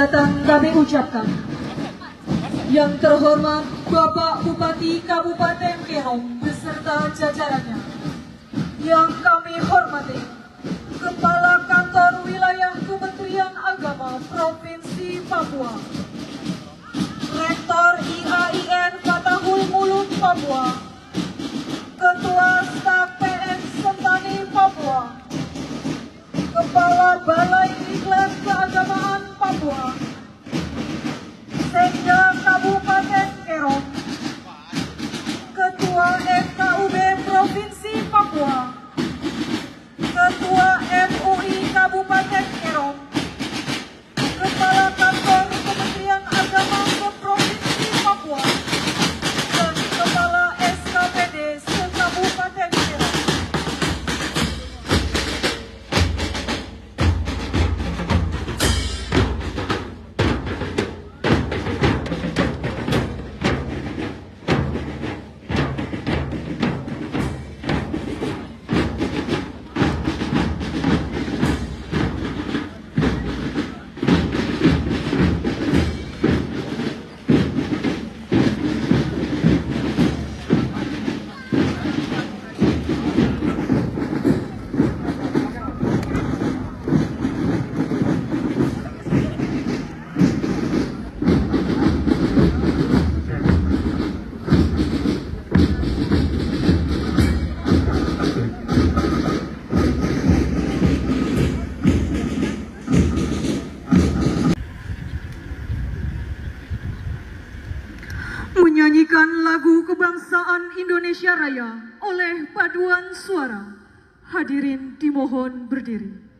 datang kami ucapkan. Yang terhormat Bapak Bupati Kabupaten Kerom beserta jajarannya. Yang kami hormati Kepala Kantor Wilayah Kementerian Agama Provinsi Papua, Rektor IAIN Fatahul Mulud Papua, Ketua Staf PN Sentani Papua, Kepala Balai Diklat Keagamaan Papua, Sekda Kabupaten Kerom, Ketua FKUB Provinsi Papua, Ketua MUI Kabupaten Kerom, Kepala Kantor Kementerian Agama Provinsi Papua, dan Kepala SKPD se-Kabupaten Kerom. Menyanyikan lagu kebangsaan Indonesia Raya oleh paduan suara. Hadirin dimohon berdiri.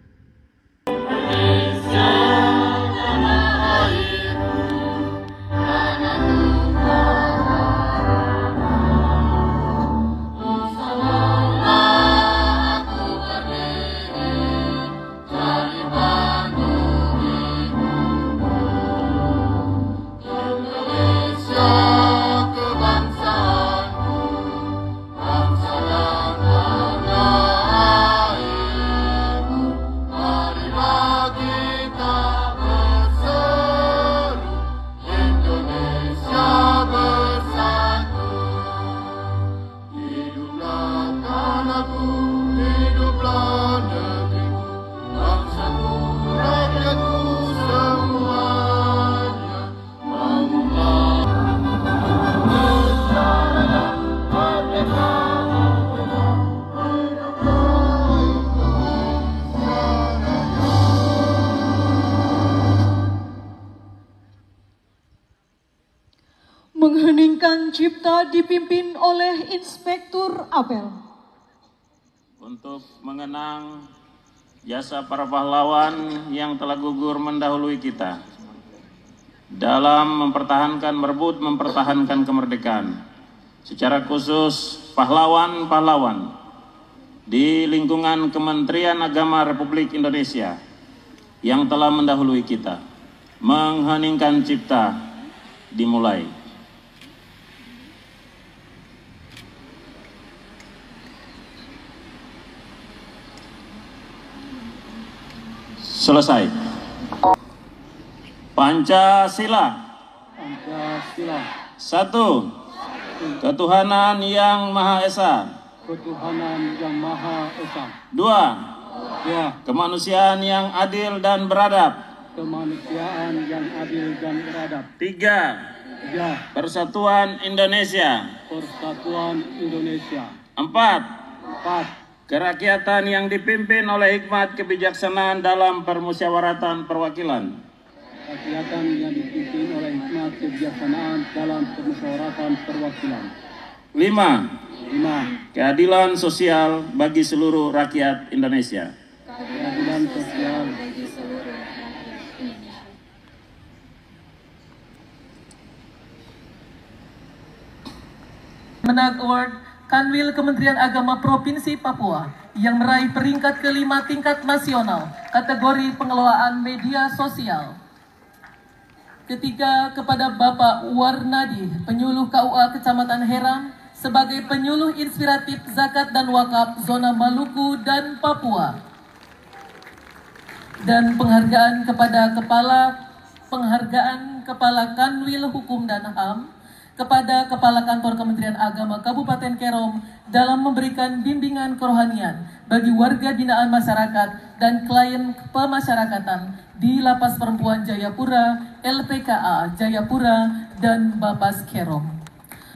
Mengheningkan cipta dipimpin oleh Inspektur Apel. Untuk mengenang jasa para pahlawan yang telah gugur mendahului kita dalam merebut mempertahankan kemerdekaan. Secara khusus pahlawan-pahlawan di lingkungan Kementerian Agama Republik Indonesia yang telah mendahului kita. Mengheningkan cipta dimulai. Selesai. Pancasila. Pancasila. Satu. Ketuhanan Yang Maha Esa. Ketuhanan Yang Maha Esa. Dua. Dua. Kemanusiaan yang adil dan beradab. Kemanusiaan yang adil dan beradab. Tiga. Tiga. Persatuan Indonesia. Persatuan Indonesia. Empat. Empat. Kerakyatan yang dipimpin oleh hikmat kebijaksanaan dalam permusyawaratan perwakilan. Kerakyatan yang dipimpin oleh hikmat kebijaksanaan dalam permusyawaratan perwakilan. Lima. Lima. Keadilan sosial bagi seluruh rakyat Indonesia. Keadilan sosial bagi seluruh rakyat Indonesia. Menang Award Kanwil Kementerian Agama Provinsi Papua yang meraih peringkat kelima tingkat nasional kategori pengelolaan media sosial. Ketiga, kepada Bapak Warnadi, penyuluh KUA Kecamatan Heram sebagai penyuluh inspiratif zakat dan wakaf zona Maluku dan Papua. Dan penghargaan kepada Kepala penghargaan Kepala Kanwil Hukum dan HAM kepada Kepala Kantor Kementerian Agama Kabupaten Kerom dalam memberikan bimbingan kerohanian bagi warga binaan masyarakat dan klien pemasyarakatan di Lapas Perempuan Jayapura, LPKA Jayapura, dan Bapas Kerom.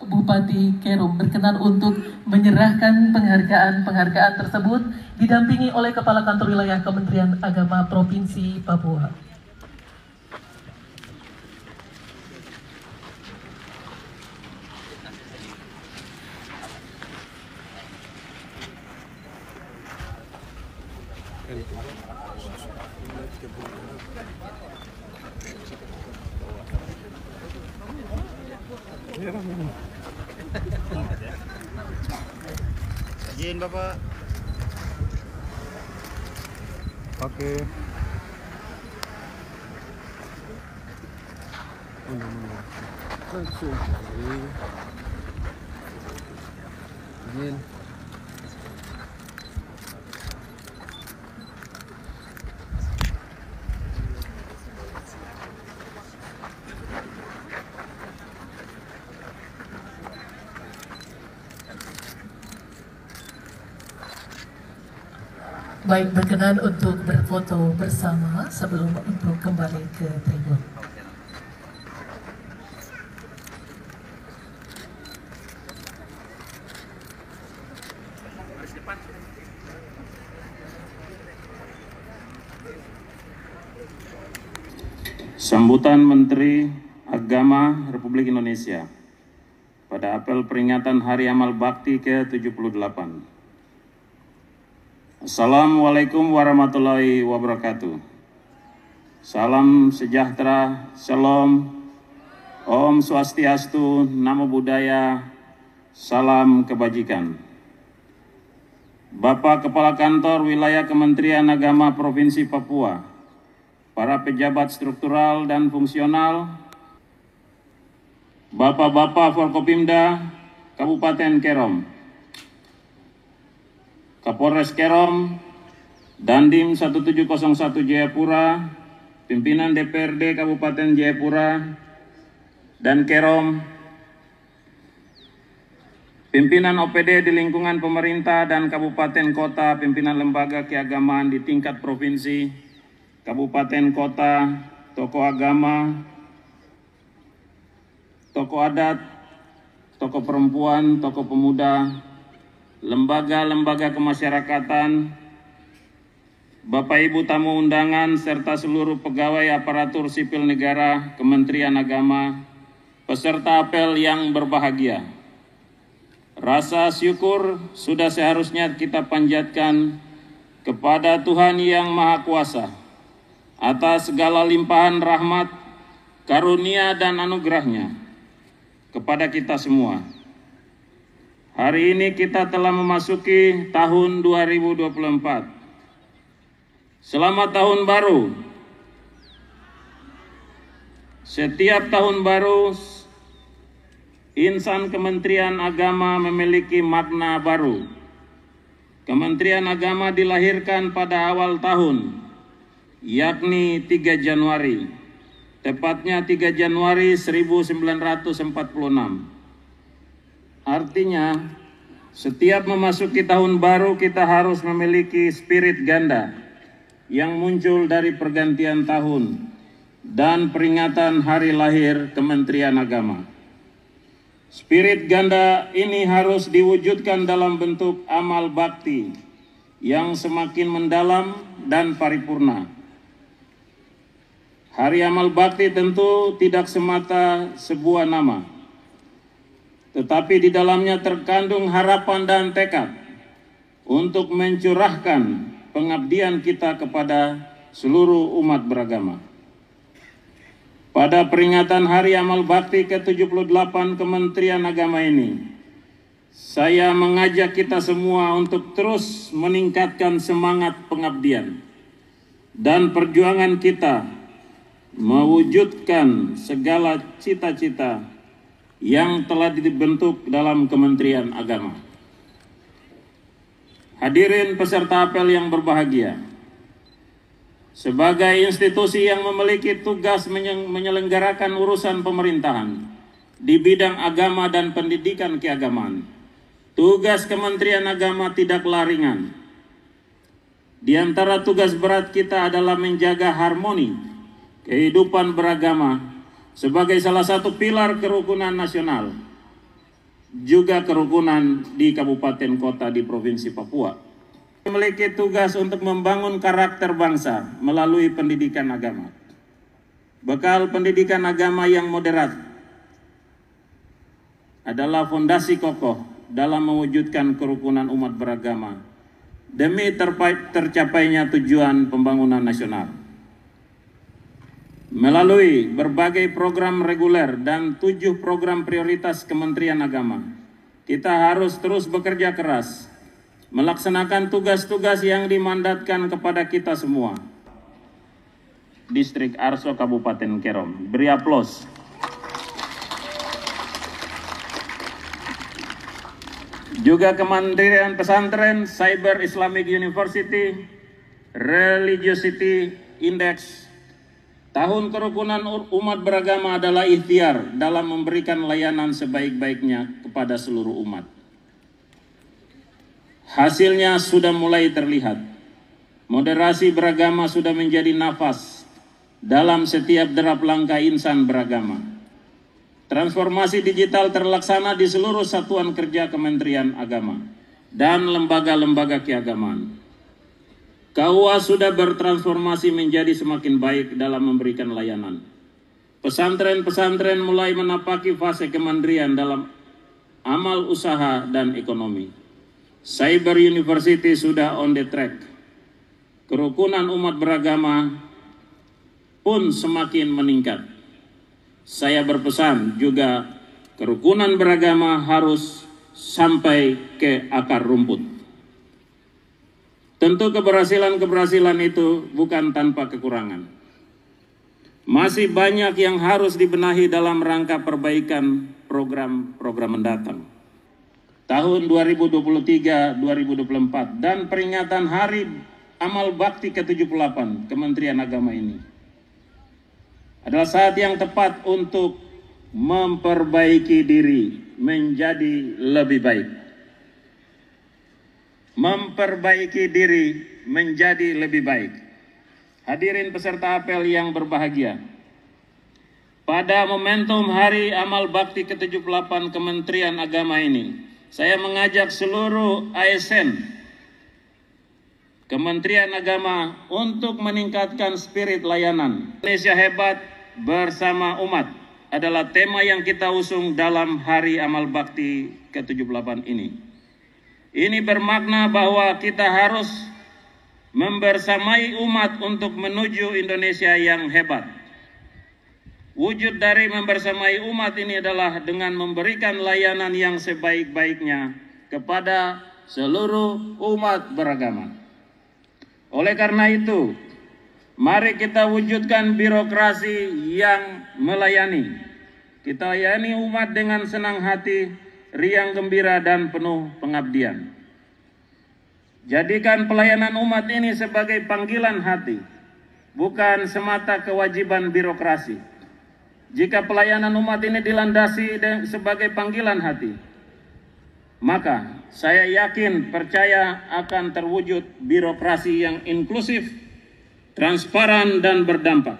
Bupati Kerom berkenan untuk menyerahkan penghargaan tersebut didampingi oleh Kepala Kantor Wilayah Kementerian Agama Provinsi Papua. Izin Bapak. Oke. Izin. Baik, berkenan untuk berfoto bersama sebelum untuk kembali ke tribun. Sambutan Menteri Agama Republik Indonesia pada apel peringatan Hari Amal Bakti ke-78. Assalamualaikum warahmatullahi wabarakatuh. Salam sejahtera, Shalom, Om Swastiastu, Namo Buddhaya, salam kebajikan. Bapak Kepala Kantor Wilayah Kementerian Agama Provinsi Papua, para pejabat struktural dan fungsional, Bapak-Bapak Forkopimda Kabupaten Kerom, Kapolres Kerom, Dandim 1701 Jayapura, pimpinan DPRD Kabupaten Jayapura dan Kerom, pimpinan OPD di lingkungan pemerintah dan kabupaten kota, pimpinan lembaga keagamaan di tingkat provinsi, kabupaten kota, tokoh agama, tokoh adat, tokoh perempuan, tokoh pemuda, lembaga-lembaga kemasyarakatan, Bapak Ibu tamu undangan, serta seluruh pegawai aparatur sipil negara, Kementerian Agama, peserta apel yang berbahagia. Rasa syukur sudah seharusnya kita panjatkan kepada Tuhan Yang Maha Kuasa atas segala limpahan rahmat, karunia dan anugerahnya kepada kita semua. Hari ini kita telah memasuki tahun 2024. Selamat tahun baru. Setiap tahun baru, insan Kementerian Agama memiliki makna baru. Kementerian Agama dilahirkan pada awal tahun, yakni 3 Januari, tepatnya 3 Januari 1946. Artinya, setiap memasuki tahun baru kita harus memiliki spirit ganda yang muncul dari pergantian tahun dan peringatan hari lahir Kementerian Agama. Spirit ganda ini harus diwujudkan dalam bentuk amal bakti yang semakin mendalam dan paripurna. Hari Amal Bakti tentu tidak semata sebuah nama, tetapi di dalamnya terkandung harapan dan tekad untuk mencurahkan pengabdian kita kepada seluruh umat beragama. Pada peringatan Hari Amal Bakti ke-78 Kementerian Agama ini, saya mengajak kita semua untuk terus meningkatkan semangat pengabdian dan perjuangan kita mewujudkan segala cita-cita yang telah dibentuk dalam Kementerian Agama. Hadirin peserta apel yang berbahagia, sebagai institusi yang memiliki tugas menyelenggarakan urusan pemerintahan di bidang agama dan pendidikan keagamaan. Tugas Kementerian Agama tidaklah ringan. Di antara tugas berat kita adalah menjaga harmoni kehidupan beragama sebagai salah satu pilar kerukunan nasional, juga kerukunan di kabupaten kota di Provinsi Papua. Memiliki tugas untuk membangun karakter bangsa melalui pendidikan agama. Bekal pendidikan agama yang moderat adalah fondasi kokoh dalam mewujudkan kerukunan umat beragama demi tercapainya tujuan pembangunan nasional. Melalui berbagai program reguler dan 7 program prioritas Kementerian Agama, kita harus terus bekerja keras melaksanakan tugas-tugas yang dimandatkan kepada kita semua. Distrik Arso Kabupaten Kerom, beri aplaus. Juga Kementerian Pesantren, Cyber Islamic University, Religiosity Index. Tahun kerukunan umat beragama adalah ikhtiar dalam memberikan layanan sebaik-baiknya kepada seluruh umat. Hasilnya sudah mulai terlihat. Moderasi beragama sudah menjadi nafas dalam setiap derap langkah insan beragama. Transformasi digital terlaksana di seluruh satuan kerja Kementerian Agama dan lembaga-lembaga keagamaan. KUA sudah bertransformasi menjadi semakin baik dalam memberikan layanan. Pesantren-pesantren mulai menapaki fase kemandirian dalam amal usaha dan ekonomi. Cyber University sudah on the track. Kerukunan umat beragama pun semakin meningkat. Saya berpesan juga kerukunan beragama harus sampai ke akar rumput. Tentu keberhasilan-keberhasilan itu bukan tanpa kekurangan. Masih banyak yang harus dibenahi dalam rangka perbaikan program-program mendatang. Tahun 2023-2024 dan peringatan Hari Amal Bakti ke-78 Kementerian Agama ini adalah saat yang tepat untuk memperbaiki diri menjadi lebih baik. Memperbaiki diri menjadi lebih baik. Hadirin peserta apel yang berbahagia, pada momentum Hari Amal Bakti ke-78 Kementerian Agama ini, saya mengajak seluruh ASN Kementerian Agama untuk meningkatkan spirit layanan. Indonesia Hebat Bersama Umat adalah tema yang kita usung dalam Hari Amal Bakti ke-78 ini. Ini bermakna bahwa kita harus membersamai umat untuk menuju Indonesia yang hebat. Wujud dari membersamai umat ini adalah dengan memberikan layanan yang sebaik-baiknya kepada seluruh umat beragama. Oleh karena itu, mari kita wujudkan birokrasi yang melayani. Kita layani umat dengan senang hati, riang gembira dan penuh pengabdian. Jadikan pelayanan umat ini sebagai panggilan hati, bukan semata kewajiban birokrasi. Jika pelayanan umat ini dilandasi sebagai panggilan hati, maka saya yakin percaya akan terwujud birokrasi yang inklusif, transparan dan berdampak.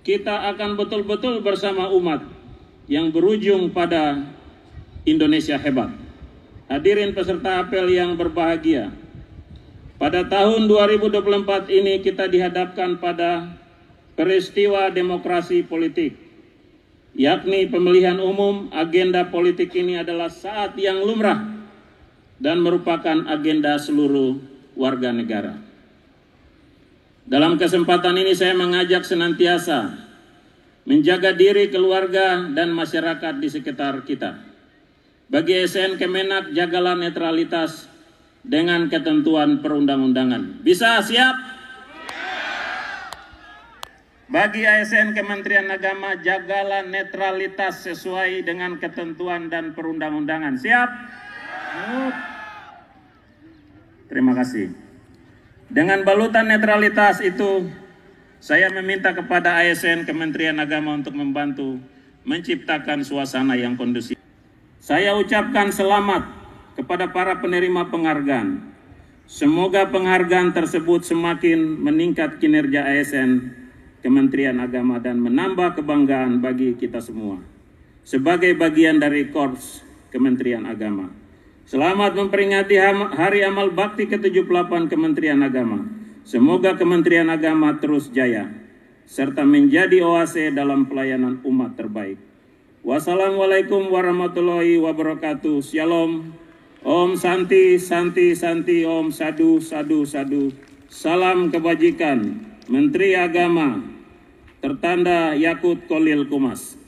Kita akan betul-betul bersama umat yang berujung pada Indonesia hebat. Hadirin peserta apel yang berbahagia, pada tahun 2024 ini kita dihadapkan pada peristiwa demokrasi politik, yakni pemilihan umum. Agenda politik ini adalah saat yang lumrah dan merupakan agenda seluruh warga negara. Dalam kesempatan ini saya mengajak senantiasa menjaga diri, keluarga, dan masyarakat di sekitar kita. Bagi ASN Kemenak, jagalah netralitas dengan ketentuan perundang-undangan. Bisa siap? Bagi ASN Kementerian Agama, jagalah netralitas sesuai dengan ketentuan dan perundang-undangan. Siap? Terima kasih. Dengan balutan netralitas itu, saya meminta kepada ASN Kementerian Agama untuk membantu menciptakan suasana yang kondusif. Saya ucapkan selamat kepada para penerima penghargaan. Semoga penghargaan tersebut semakin meningkat kinerja ASN Kementerian Agama dan menambah kebanggaan bagi kita semua sebagai bagian dari Korps Kementerian Agama. Selamat memperingati Hari Amal Bakti ke-78 Kementerian Agama. Semoga Kementerian Agama terus jaya, serta menjadi oase dalam pelayanan umat terbaik. Wassalamualaikum warahmatullahi wabarakatuh. Shalom. Om Santi, Santi, Santi, Om Sadu, Sadu, Sadu. Salam kebajikan. Menteri Agama, tertanda Yakut Kolil Kumas.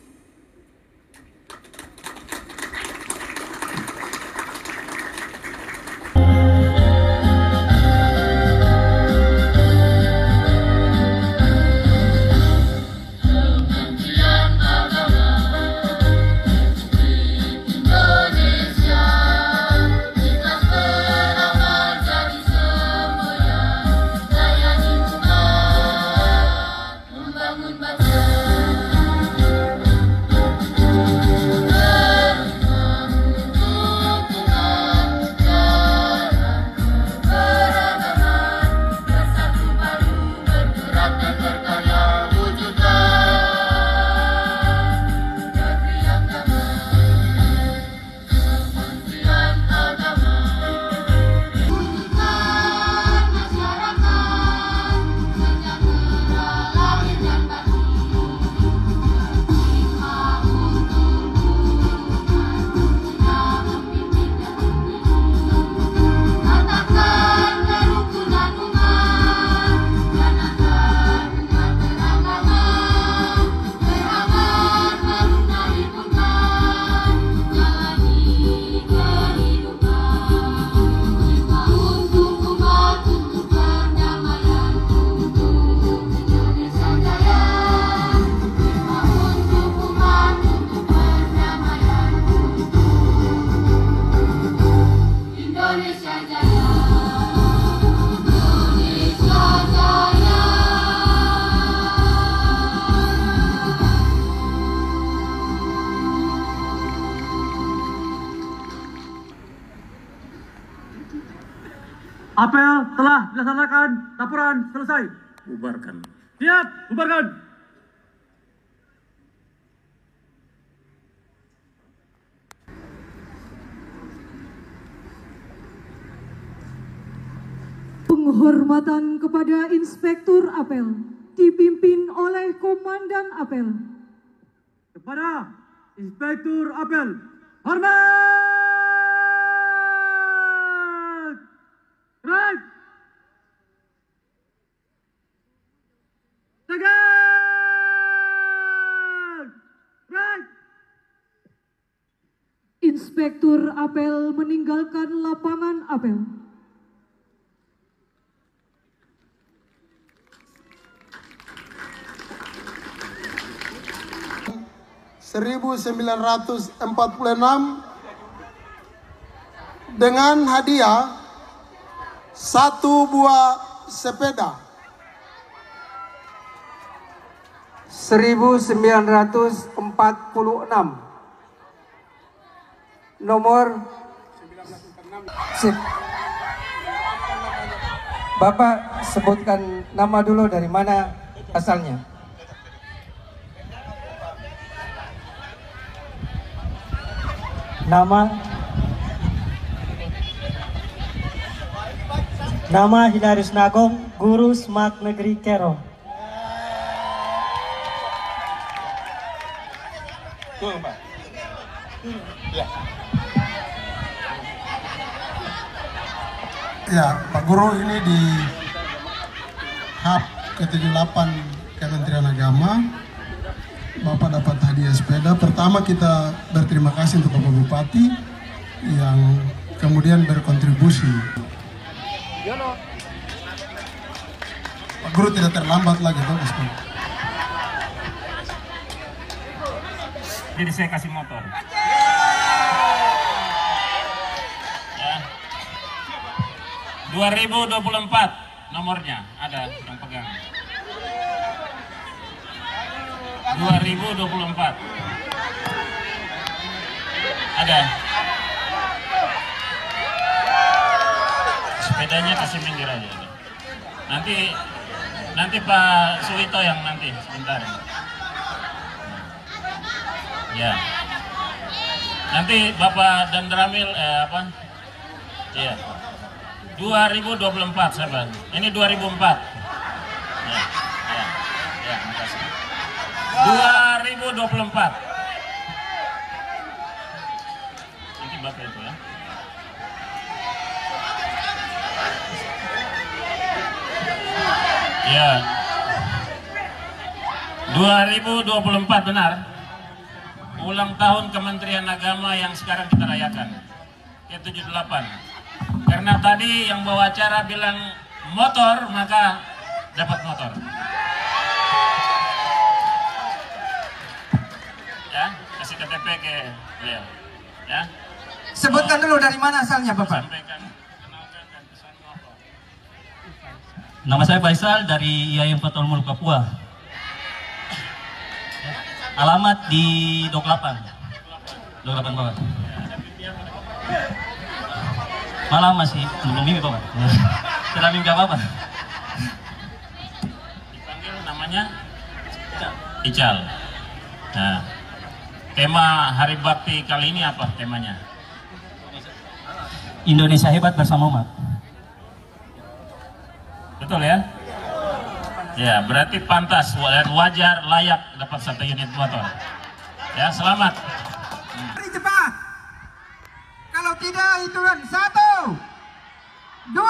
Apel telah dilaksanakan, laporan selesai. Bubarkan. Siap, bubarkan. Penghormatan kepada Inspektur Apel dipimpin oleh Komandan Apel. Kepada Inspektur Apel, hormat! Right! Tegak! Right! Inspektur Apel meninggalkan lapangan apel. (1946) dengan hadiah 1 buah sepeda. 1946 nomor sip. Bapak sebutkan nama dulu, dari mana asalnya. Nama Hilarius Nagong, Guru Smart Negeri Kero. Ya, Pak Guru, ini di HAP ke-78 Kementerian Agama, Bapak dapat hadiah sepeda. Pertama, kita berterima kasih untuk Bapak Bupati yang kemudian berkontribusi. Pak Guru tidak terlambat lagi, toh, Mas. Jadi saya kasih motor. Ya. 2024 nomornya? Ada yang pegang? 2024. Ada? Sepedanya kasih minggir aja. Nanti Pak Suwito yang nanti sebentar. Ya. Nanti Bapak dan Dramil apa? Iya. 2024 sahabat. Ini 2004. Ya, makasih. 2024. Nanti Bapak itu ya. Ya. 2024 benar. Ulang tahun Kementerian Agama yang sekarang kita rayakan. Ke-78. Karena tadi yang bawa acara bilang motor, maka dapat motor. Ya, kasih KTP ke beliau. Ya. Sebutkan dulu dari mana asalnya Bapak. Sampaikan, kenalkan dan pesan motor. Nama saya Faisal dari IAIN Fathul Mulk Papua. Alamat di 28 Bapak. Malam masih belum mimpi Bapak. Tidak mimpi apa-apa. Dipanggil namanya Ical. Nah, tema Hari Bakti kali ini apa temanya? Indonesia hebat bersama umat. Betul ya? Ya, berarti pantas, wajar, layak dapat 1 unit motor. Ya, selamat. Mari cepat. Kalau tidak hitungan 1, 2.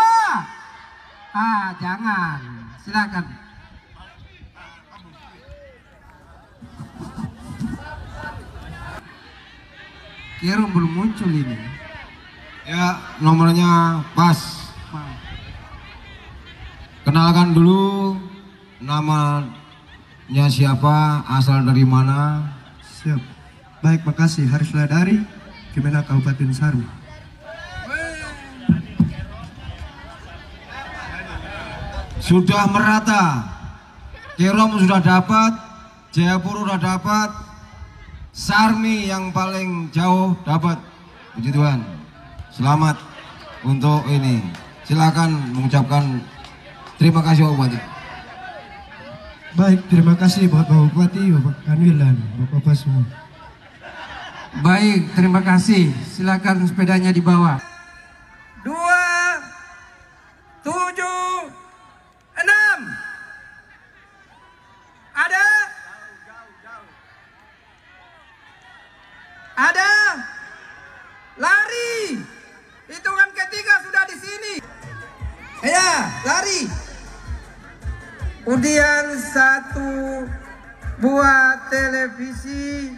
Jangan. Silakan. Kira belum muncul ini. Ya, nomornya pas. Kenalkan dulu namanya siapa, asal dari mana. Siap. Baik, makasih. Haris Ladari, Kemenak Kabupaten Saru. Sudah merata. Kerom sudah dapat, Jayapura sudah dapat, Sarmi yang paling jauh dapat. Puji Tuhan. Selamat untuk ini. Silakan mengucapkan terima kasih Pak Bupati. Baik, terima kasih buat Bapak Bupati, Bapak Kanwil dan Bapak semua. Baik, terima kasih. Silakan sepedanya dibawa. 2, 7, 6. Ada? Ada? Lari. Hitungan ketiga sudah di sini. Ya, lari. Kemudian 1 buah televisi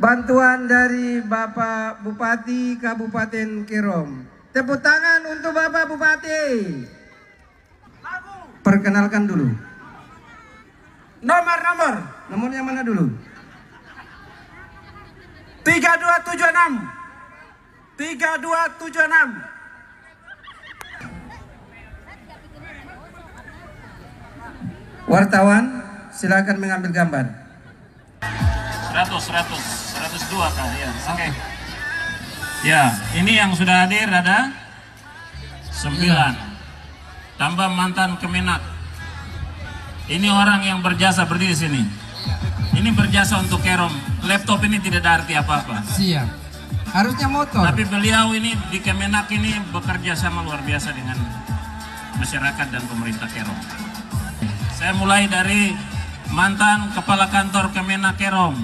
bantuan dari Bapak Bupati Kabupaten Kerom. Tepuk tangan untuk Bapak Bupati. Perkenalkan dulu. Nomornya mana dulu? 3276. 3276. Wartawan, silakan mengambil gambar. 102 kan ya. Oke. Ya, ini yang sudah hadir ada 9. Tambah mantan Kemenak. Ini orang yang berjasa berdiri di sini. Ini berjasa untuk Kerom. Laptop ini tidak ada arti apa-apa. Siap. Harusnya motor. Tapi beliau ini di Kemenak ini bekerja sama luar biasa dengan masyarakat dan pemerintah Kerom. Saya mulai dari mantan Kepala Kantor Kemenak Kerom.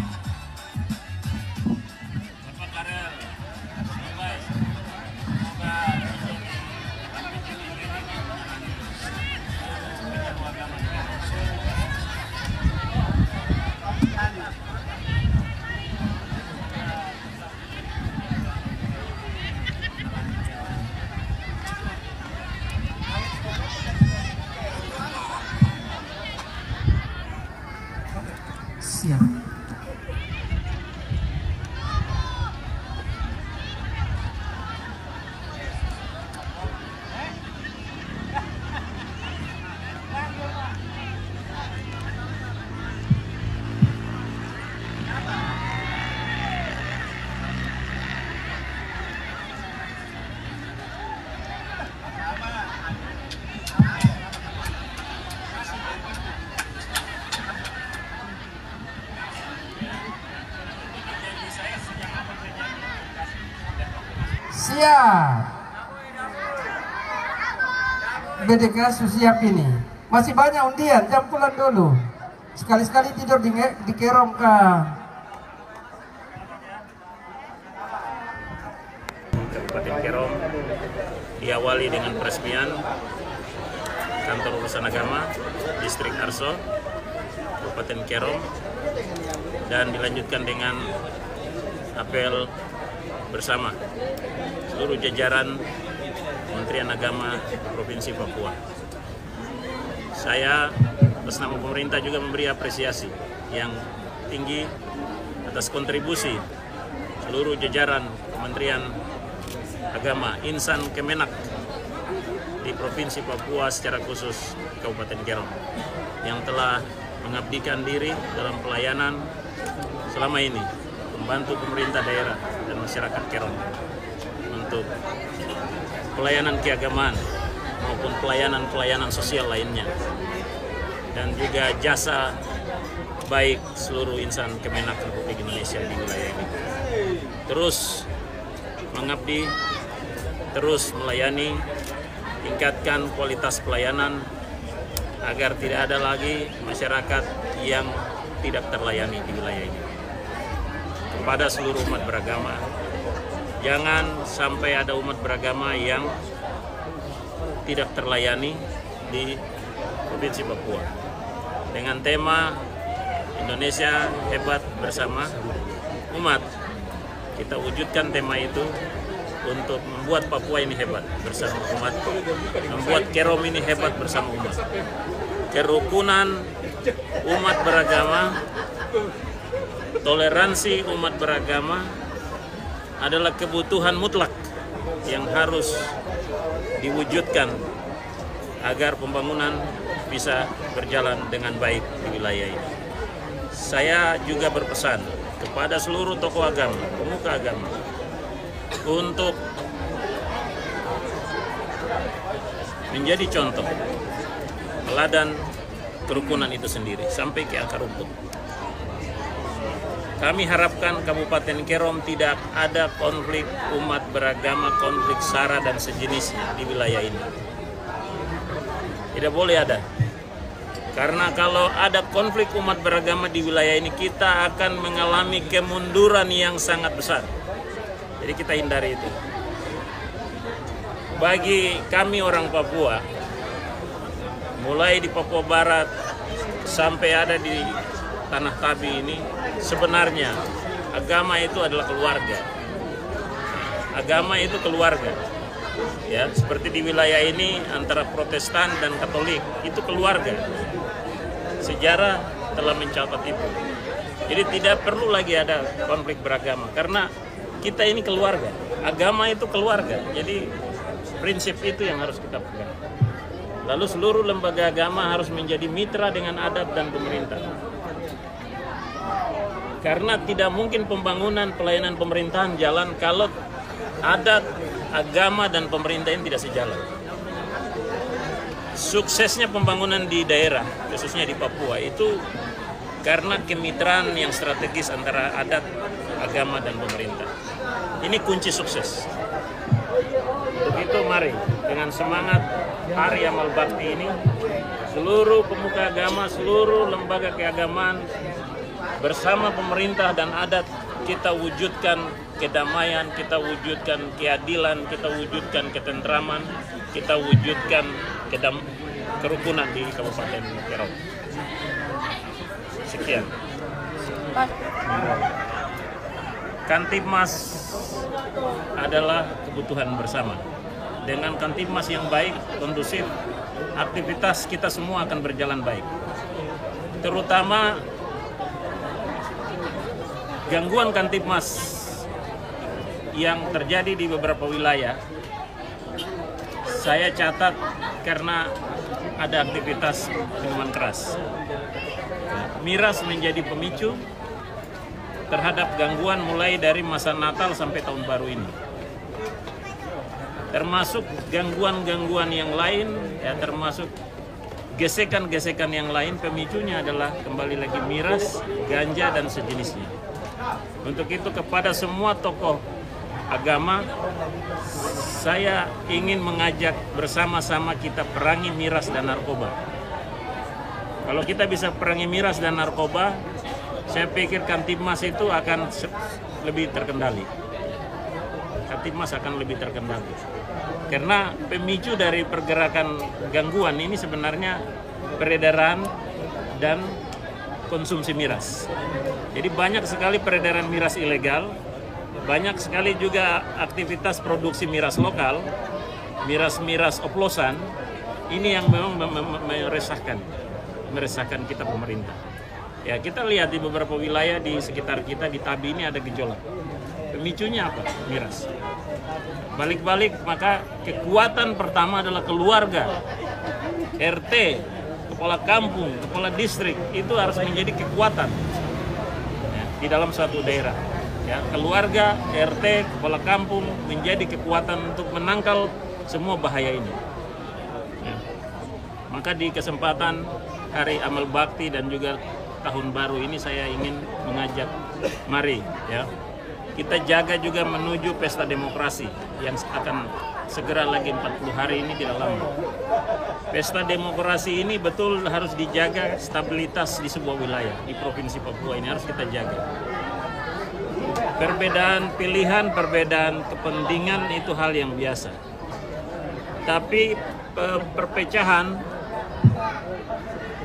Bapak Karel. Siap. Siap. BDK siap ini. Masih banyak undian, jam pulang dulu. Sekali-sekali tidur di kerong kah? Kabupaten Kerom diawali dengan peresmian Kantor Urusan Agama Distrik Arso Kabupaten Kerom dan dilanjutkan dengan apel bersama seluruh jajaran Kementerian Agama Provinsi Papua. Saya atas nama pemerintah juga memberi apresiasi yang tinggi atas kontribusi seluruh jajaran Kementerian Agama Insan Kemenak di Provinsi Papua, secara khusus Kabupaten Kerom, yang telah mengabdikan diri dalam pelayanan selama ini, membantu pemerintah daerah dan masyarakat Kerom untuk pelayanan keagamaan maupun pelayanan sosial lainnya, dan juga jasa baik seluruh insan Kemenak Republik Indonesia di wilayah ini. Terus mengabdi, terus melayani, tingkatkan kualitas pelayanan agar tidak ada lagi masyarakat yang tidak terlayani di wilayah ini. Kepada seluruh umat beragama, jangan sampai ada umat beragama yang tidak terlayani di Provinsi Papua. Dengan tema Indonesia Hebat Bersama Umat, kita wujudkan tema itu untuk membuat Papua ini hebat bersama umat, membuat Kerom ini hebat bersama umat. Kerukunan umat beragama, toleransi umat beragama adalah kebutuhan mutlak yang harus diwujudkan agar pembangunan bisa berjalan dengan baik di wilayah ini. Saya juga berpesan kepada seluruh tokoh agama, pemuka agama, untuk menjadi contoh teladan kerukunan itu sendiri sampai ke akar rumput. Kami harapkan Kabupaten Kerom tidak ada konflik umat beragama, konflik SARA dan sejenisnya di wilayah ini. Tidak boleh ada. Karena kalau ada konflik umat beragama di wilayah ini, kita akan mengalami kemunduran yang sangat besar. Jadi kita hindari itu. Bagi kami orang Papua, mulai di Papua Barat sampai ada di Tanah Tabi ini, sebenarnya agama itu adalah keluarga. Agama itu keluarga. Ya, seperti di wilayah ini antara Protestan dan Katolik itu keluarga. Sejarah telah mencatat itu. Jadi tidak perlu lagi ada konflik beragama karena kita ini keluarga. Agama itu keluarga. Jadi prinsip itu yang harus kita pegang. Lalu seluruh lembaga agama harus menjadi mitra dengan adat dan pemerintah. Karena tidak mungkin pembangunan pelayanan pemerintahan jalan kalau adat, agama, dan pemerintah ini tidak sejalan. Suksesnya pembangunan di daerah, khususnya di Papua, itu karena kemitraan yang strategis antara adat, agama, dan pemerintah. Ini kunci sukses. Begitu, mari dengan semangat Hari Amal Bakti ini, seluruh pemuka agama, seluruh lembaga keagamaan, bersama pemerintah dan adat, kita wujudkan kedamaian, kita wujudkan keadilan, kita wujudkan ketentraman, kita wujudkan kerukunan di Kabupaten Kerom. Sekian. Kantipmas adalah kebutuhan bersama. Dengan Kantipmas yang baik, kondusif, aktivitas kita semua akan berjalan baik. Terutama gangguan Kantipmas yang terjadi di beberapa wilayah, saya catat karena ada aktivitas minuman keras. Miras menjadi pemicu terhadap gangguan mulai dari masa Natal sampai tahun baru ini. Termasuk gangguan-gangguan yang lain, ya, termasuk gesekan-gesekan yang lain, pemicunya adalah kembali lagi miras, ganja, dan sejenisnya. Untuk itu kepada semua tokoh agama, saya ingin mengajak bersama-sama kita perangi miras dan narkoba. Kalau kita bisa perangi miras dan narkoba, saya pikir Kantipmas itu akan lebih terkendali. Kantipmas akan lebih terkendali. Karena pemicu dari pergerakan gangguan ini sebenarnya peredaran dan konsumsi miras. Jadi banyak sekali peredaran miras ilegal, banyak sekali juga aktivitas produksi miras lokal, miras-miras oplosan, ini yang memang meresahkan kita pemerintah. Ya, kita lihat di beberapa wilayah di sekitar kita, di Tabi ini ada gejolak. Pemicunya apa? Miras. Balik-balik, maka kekuatan pertama adalah keluarga, RT, kepala kampung, kepala distrik, itu harus menjadi kekuatan ya, di dalam suatu daerah. Ya, keluarga, RT, kepala kampung menjadi kekuatan untuk menangkal semua bahaya ini. Ya. Maka di kesempatan Hari Amal Bakti dan juga Tahun Baru ini saya ingin mengajak, mari ya, kita jaga juga menuju pesta demokrasi yang akan segera lagi 40 hari ini tidak lama. Pesta demokrasi ini betul harus dijaga stabilitas di sebuah wilayah, di Provinsi Papua ini harus kita jaga. Perbedaan pilihan, perbedaan kepentingan itu hal yang biasa. Tapi perpecahan,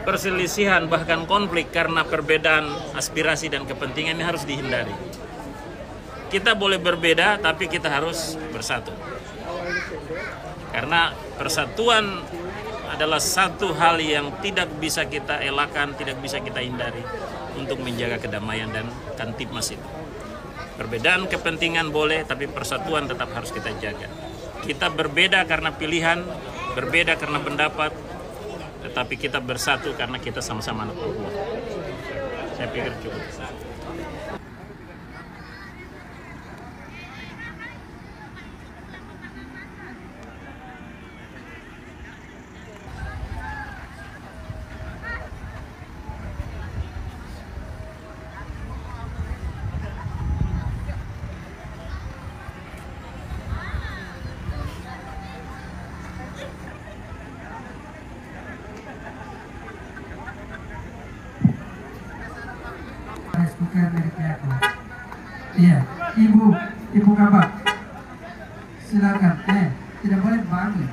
perselisihan, bahkan konflik karena perbedaan aspirasi dan kepentingan ini harus dihindari. Kita boleh berbeda, tapi kita harus bersatu. Karena persatuan adalah satu hal yang tidak bisa kita elakkan, tidak bisa kita hindari untuk menjaga kedamaian dan Kantipmas itu. Perbedaan kepentingan boleh, tapi persatuan tetap harus kita jaga. Kita berbeda karena pilihan, berbeda karena pendapat, tetapi kita bersatu karena kita sama-sama anak Papua. Saya pikir cukup. Bukan dari pihakku. Iya, ibu Kabak, silakan. Tidak boleh bagi.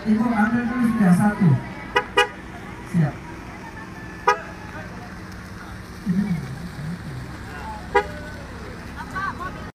Ibu ambil dulu sudah satu.